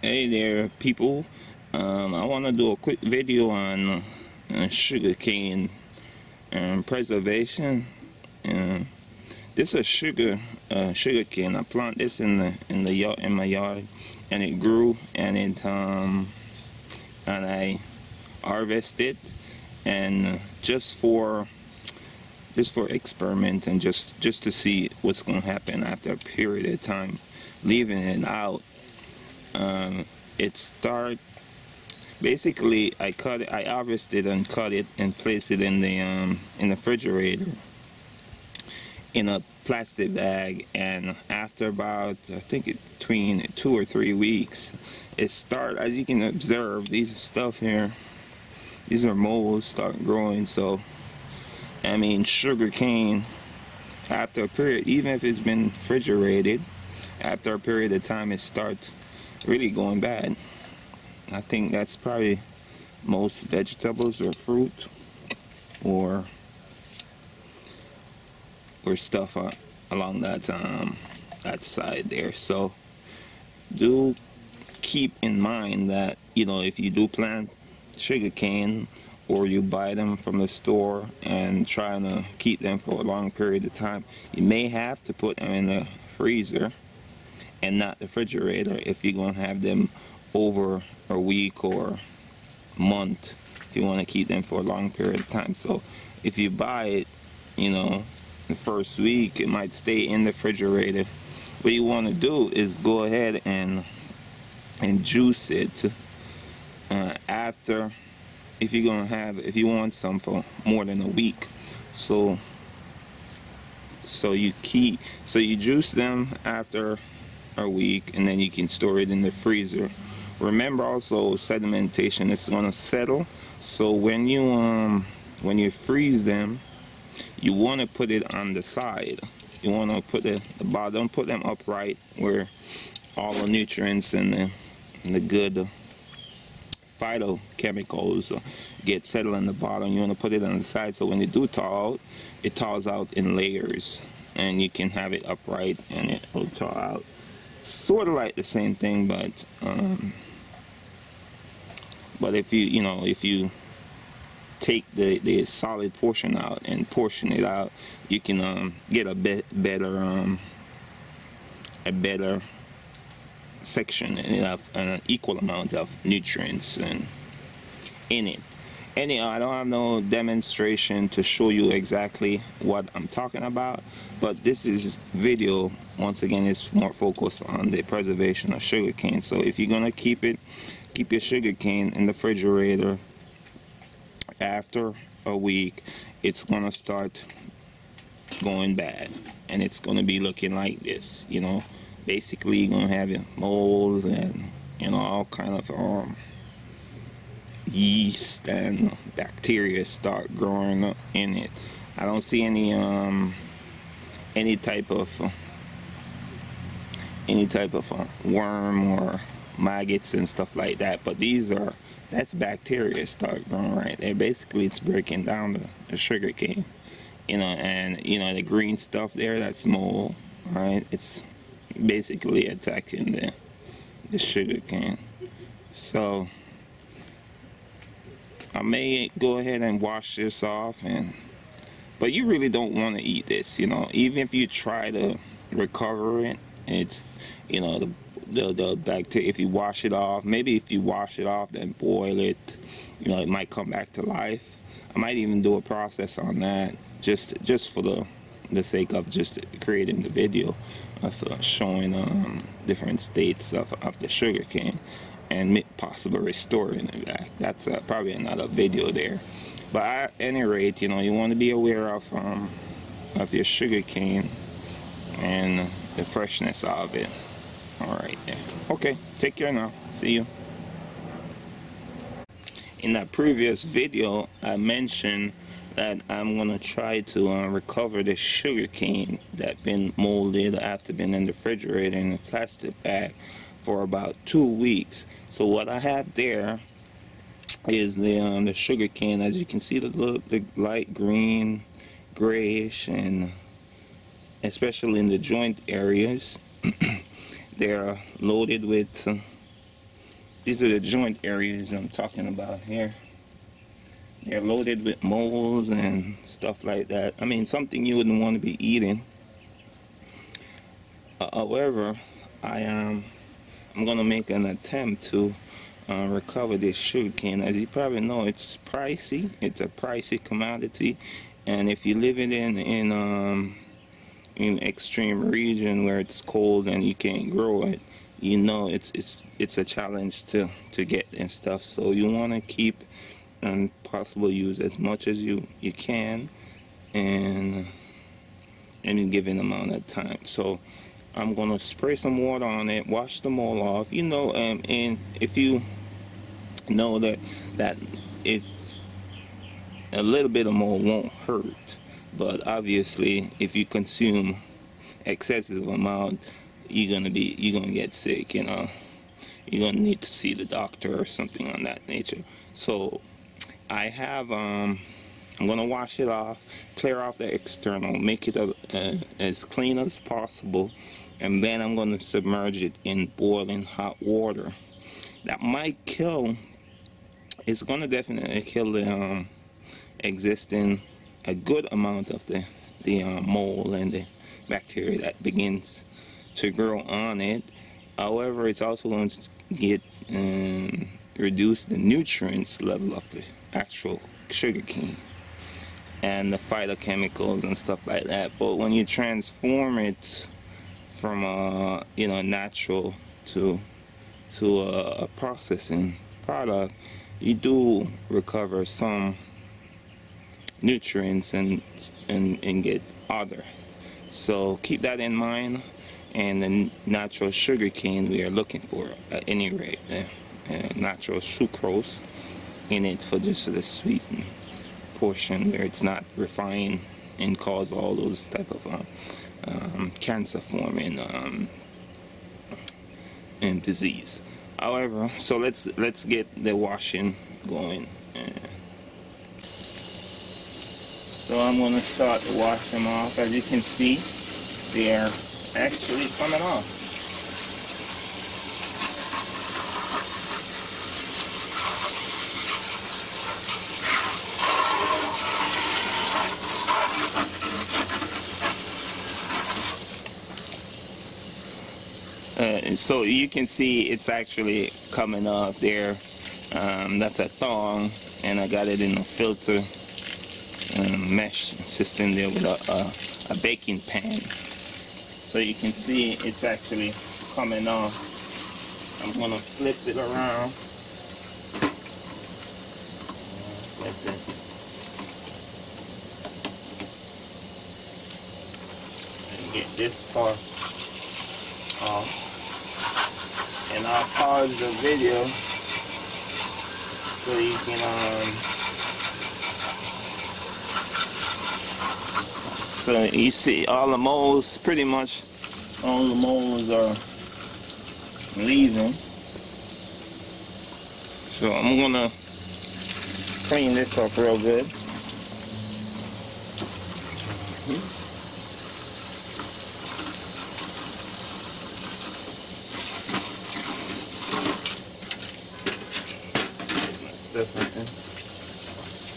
Hey there, people. I want to do a quick video on sugarcane preservation. Um, this is a sugar cane. I planted this in the yard in my yard, and it grew, and I harvested, and just for experiment and just to see what's going to happen after a period of time, leaving it out. It start basically I harvested and cut it and placed it in the refrigerator in a plastic bag, and after about I think between 2 or 3 weeks, it start, as you can observe, these stuff here, these are molds start growing. So I mean, sugar cane, after a period, even if it's been refrigerated, after a period of time it starts really going bad. I think that's probably most vegetables or fruit or stuff along that side there. So do keep in mind that, you know, if you do plant sugar cane or you buy them from the store and trying to keep them for a long period of time, you may have to put them in the freezer and not the refrigerator if you're going to have them over a week or month, if you want to keep them for a long period of time. So if you buy it, you know, the first week, it might stay in the refrigerator. What you want to do is go ahead and juice it after, if you want some for more than a week. So you juice them after a week, and then you can store it in the freezer. Remember also, sedimentation is going to settle, so when you freeze them, you want to put it on the side. You want to put the bottom, put them upright where all the nutrients and the good phytochemicals get settled on the bottom. You want to put it on the side, so when they do thaw out, it thaws out in layers, and you can have it upright and it will thaw out. Sort of like the same thing, but if you take the solid portion out and portion it out, you can get a better section and have an equal amount of nutrients in it. Anyhow, I don't have no demonstration to show you exactly what I'm talking about, but this is video, once again, is more focused on the preservation of sugarcane. So if you're gonna keep your sugarcane in the refrigerator, after a week, it's gonna start going bad, and it's gonna be looking like this. You know, basically you're gonna have your molds and, you know, all kind of yeast and bacteria start growing up in it. I don't see any type of worm or maggots and stuff like that, but that's bacteria start growing right there. Basically it's breaking down the sugar cane, you know, and you know the green stuff there, that's mold, right? It's basically attacking the sugar cane. So I may go ahead and wash this off, but you really don't want to eat this, you know. Even if you try to recover it, it's, you know, the bacteria, if you wash it off, maybe if you wash it off then boil it, you know, it might come back to life. I might even do a process on that, just for the sake of just creating the video of showing different states of the sugar cane and possibly restoring it back. That's probably another video there. But at any rate, you know, you want to be aware of your sugar cane and the freshness of it. All right, yeah. Okay, take care now. See you. In that previous video, I mentioned that I'm gonna try to recover the sugar cane that been molded after being in the refrigerator in a plastic bag for about 2 weeks. So what I have there is the sugar cane. As you can see, the light green, grayish, and especially in the joint areas, they're loaded with these are the joint areas I'm talking about here. They're loaded with molds and stuff like that. I mean, something you wouldn't want to be eating. However, I'm gonna make an attempt to recover this sugarcane. As you probably know, it's pricey. It's a pricey commodity, and if you live it in extreme region where it's cold and you can't grow it, you know it's a challenge to get and stuff. So you want to keep and possible use as much as you can in any given amount of time. So I'm gonna spray some water on it, wash the mold off, you know, and if you know that if a little bit of mold won't hurt, but obviously if you consume excessive amount, you're gonna get sick, you know. You're gonna need to see the doctor or something on that nature. So I have I'm gonna wash it off, clear off the external, make it as clean as possible, and then I'm gonna submerge it in boiling hot water. That might kill, it's gonna definitely kill the existing a good amount of the mold and the bacteria that begins to grow on it. However, it's also going to get reduce the nutrients level of the actual sugarcane and the phytochemicals and stuff like that. But when you transform it from a natural to a processing product, you do recover some nutrients and get other. So keep that in mind. And the natural sugar cane we are looking for at any rate, natural sucrose in it for just the sweetened portion where it's not refined and cause all those type of cancer forming and disease. However, so let's get the washing going. So I'm going to start to wash them off. As you can see, they are actually coming off. So you can see it's actually coming off there. That's a thong, and I got it in a filter mesh system there with a baking pan. So you can see it's actually coming off. I'm gonna flip it around like that. And get this part off. And I'll pause the video so you can so you see all the molds, pretty much all the molds are leaving. So I'm gonna clean this up real good.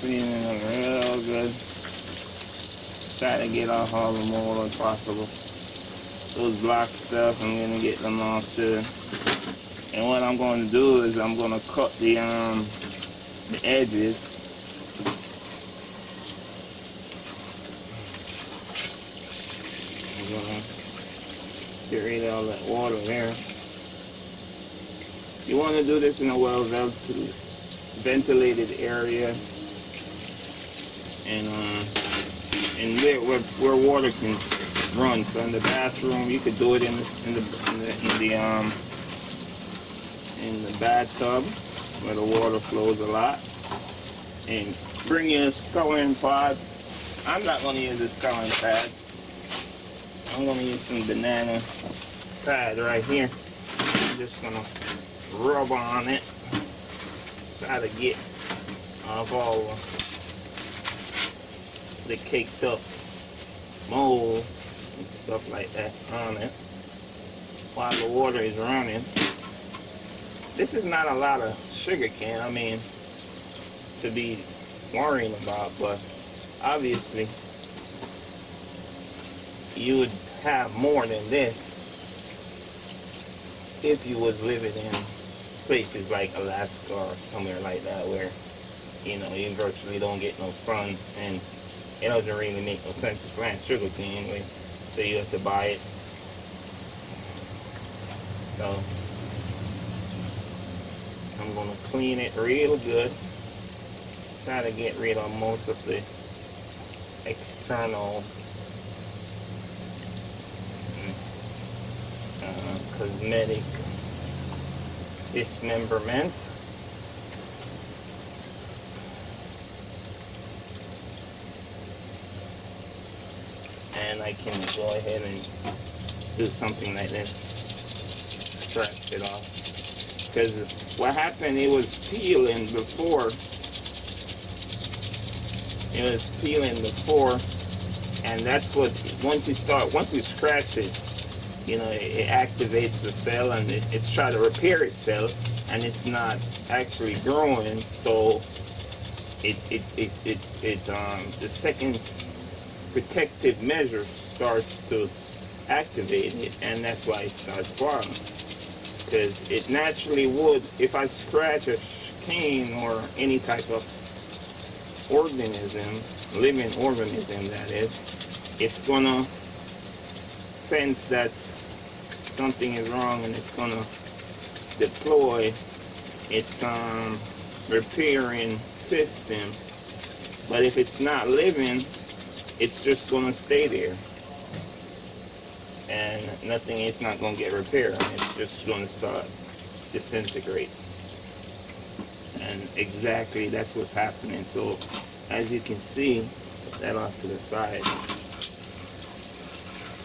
Cleaning them real good. Try to get off all the mold as possible. Those black stuff, I'm gonna get them off too. And what I'm going to do is I'm gonna cut the edges. I'm gonna get rid of all that water there. You want to do this in a well ventilated area, and where water can run. So in the bathroom, you could do it in the bathtub where the water flows a lot. And bring your scouring pad. I'm not going to use a scouring pad. I'm going to use some banana pad right here. I'm just going to rub on it. Try to get off all the caked up mold and stuff like that on it while the water is running. this is not a lot of sugar cane, I mean, to be worrying about, but obviously you would have more than this if you was living in places like Alaska or somewhere like that, where you know you virtually don't get no sun, and it doesn't really make no sense to plant sugar cane anyway, so you have to buy it. So I'm gonna clean it real good, try to get rid of most of the external cosmetic dismemberment. And I can go ahead and do something like this, scratch it off. Because what happened, it was peeling before. It was peeling before, and that's what, once you scratch it, you know, it activates the cell, and it's trying to repair itself, and it's not actually growing. So the second protective measure starts to activate it, and that's why it starts growing. Because it naturally would, if I scratch a cane or any type of organism, living organism that is, it's gonna sense that something is wrong, and it's gonna deploy its repairing system. But if it's not living, it's just gonna stay there, and nothing, it's not gonna get repaired. It's just gonna start disintegrate. And exactly that's what's happening. So as you can see, put that off to the side.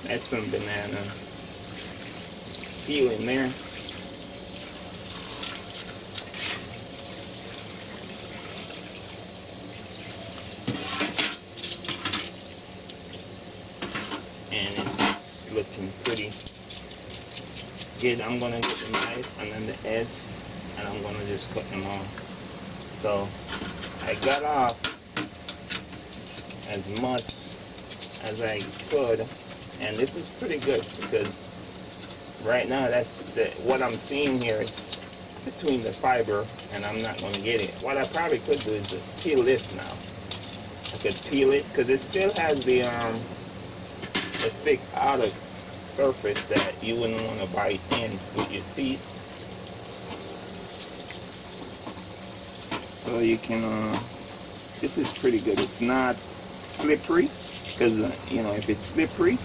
That's some banana peel in there. And it's looking pretty good. I'm gonna get the knife and then the edge, and I'm gonna just cut them off. So I got off as much as I could, and this is pretty good because right now that's what I'm seeing here is between the fiber, and I'm not going to get it. What I probably could do is just peel this now. I could peel it because it still has the thick outer surface that you wouldn't want to bite in with your teeth. So you can, this is pretty good. It's not slippery, because you know, if it's slippery,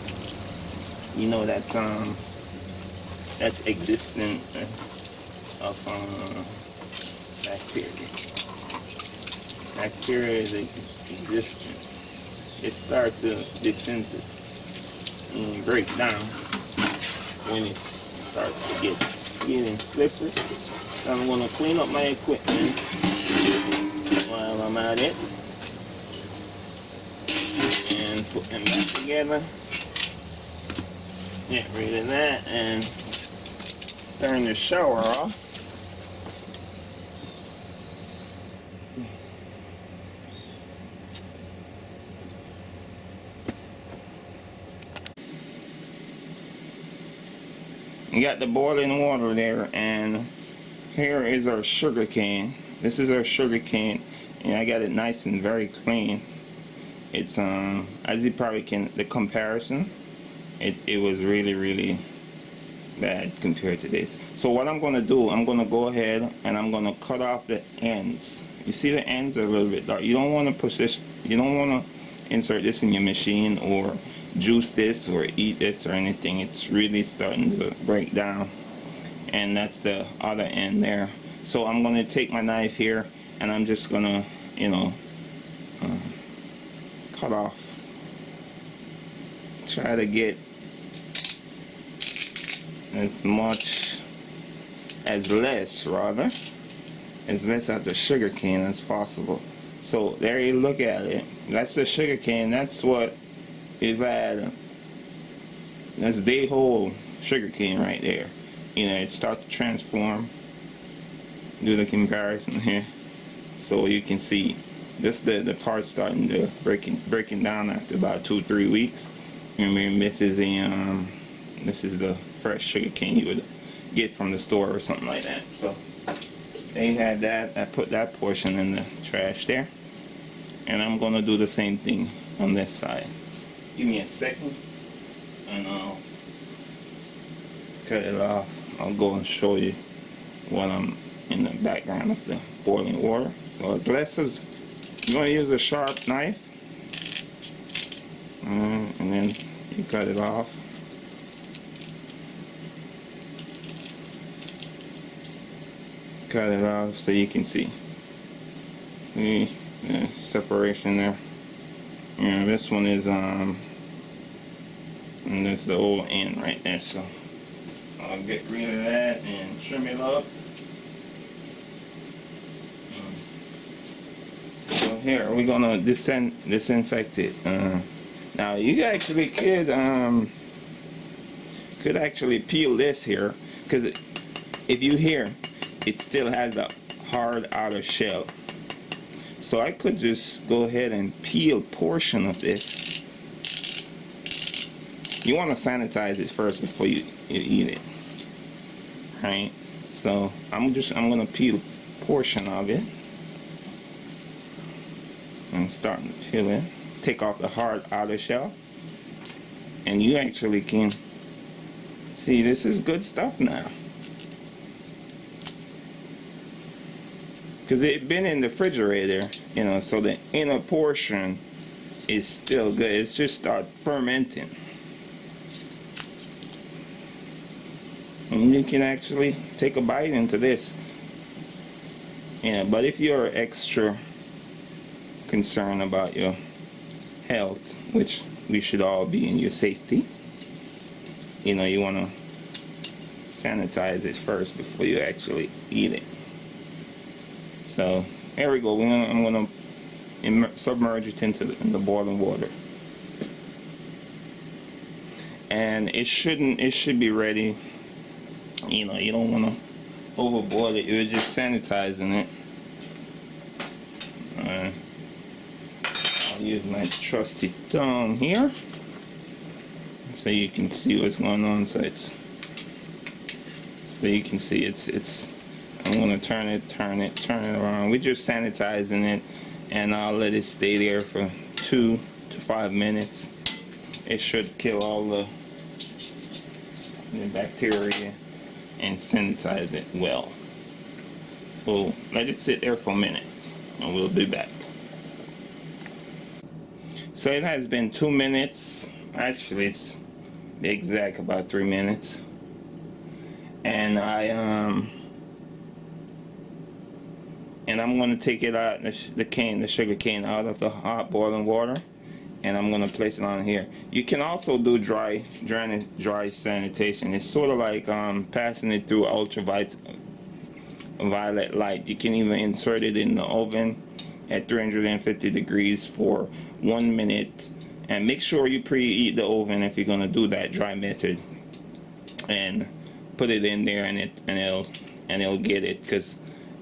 you know that's existent of bacteria. Bacteria is existent. It starts to disintegrate and break down when it starts to get getting slippery. So I'm going to clean up my equipment while I'm at it and put them back together. Get rid of that and turn the shower off. You got the boiling water there, and here is our sugar cane. This is our sugar cane, and I got it nice and very clean. It's as you probably can, the comparison, it was really bad compared to this. So what I'm going to do, I'm going to go ahead and I'm going to cut off the ends. You see the ends are a little bit dark. You don't want to push this, you don't want to insert this in your machine or juice this or eat this or anything. It's really starting to break down, and that's the other end there. So I'm going to take my knife here and I'm just going to, you know, cut off, try to get as less of the sugar cane as possible. So there you look at it. That's the sugar cane. That's what we've had. That's day whole sugar cane right there. You know, it starts to transform do the comparison here, so you can see this the part starting to breaking down after about 2-3 weeks. Remember, this is the fresh sugar cane you would get from the store or something like that. So they had that. I put that portion in the trash there, and I'm gonna do the same thing on this side. Give me a second and I'll cut it off. I'll go and show you what I'm in the background of the boiling water. So as less as you're going to use a sharp knife, and then you cut it off. Cut it off so you can see the separation there. Yeah, this one is and that's the old end right there. So I'll get rid of that and trim it up. So here we're gonna disinfect it. Now you actually could actually peel this here, because if you hear, it still has the hard outer shell. So I could just go ahead and peel a portion of this. You want to sanitize it first before you eat it, right? So I'm gonna peel a portion of it. I'm starting to peel it. Take off the hard outer shell, and you actually can see this is good stuff now, because it's been in the refrigerator, you know, so the inner portion is still good. It's just start fermenting, and you can actually take a bite into this. Yeah, but if you're extra concerned about your health, which we should all be, in your safety, you know, you want to sanitize it first before you actually eat it. So here we go. I'm going to submerge it into the boiling water, and it should be ready. You know, you don't want to overboil it. You're just sanitizing it. I'll use my trusty thumb here so you can see what's going on. So you can see it's I'm going to turn it around. We're just sanitizing it, and I'll let it stay there for 2 to 5 minutes. It should kill all the bacteria and sanitize it well. So let it sit there for a minute, and we'll be back. So it has been 2 minutes. Actually, it's exact about 3 minutes. And I'm going to take it out, the sugar cane out of the hot boiling water, and I'm going to place it on here. You can also do dry sanitation. It's sort of like passing it through ultraviolet light. You can even insert it in the oven at 350 degrees for 1 minute, and make sure you preheat the oven if you're going to do that dry method, and put it in there, and it'll get it, because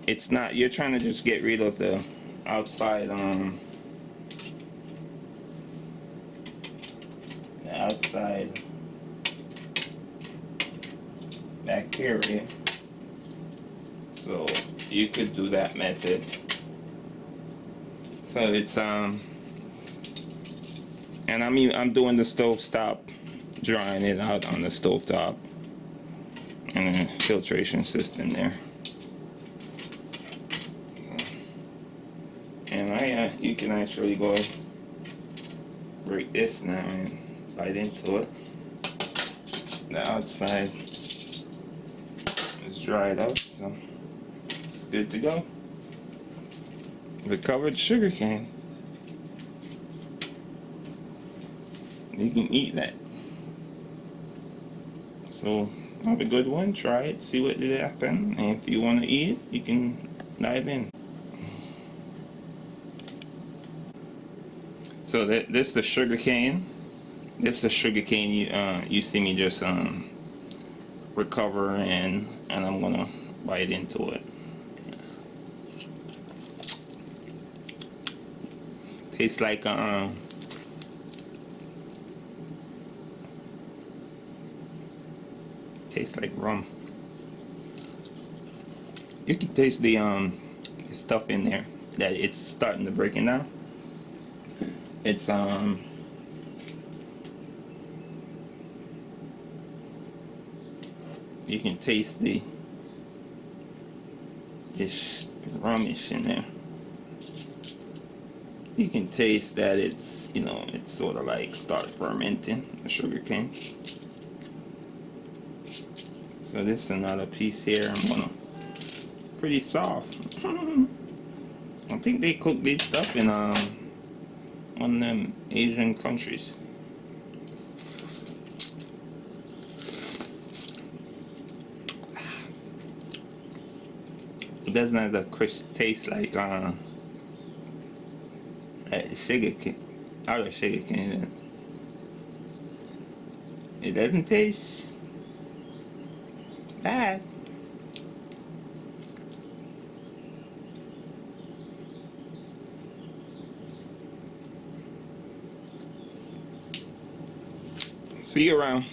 it's not, you're trying to just get rid of the outside bacteria. So you could do that method. So it's and I'm doing the stovetop, drying it out on the stovetop, and a filtration system there. And you can actually go break this now and bite into it. The outside is dried out, so it's good to go. Recovered sugar cane. You can eat that. So have a good one. Try it. See what did happen. And if you want to eat it, you can dive in. So this is the sugar cane. This is the sugar cane you see me just recover, and I'm gonna bite into it. Tastes like tastes like rum. You can taste the stuff in there that it's starting to break it down. It's you can taste this rumish in there. You can taste that it's, you know, it's sort of like start fermenting the sugar cane. So this is another piece here. I'm gonna pretty soft. I think they cook this stuff in one of them Asian countries. It doesn't have a crisp taste like sugar cane, other sugar cane. It doesn't taste bad. See you around.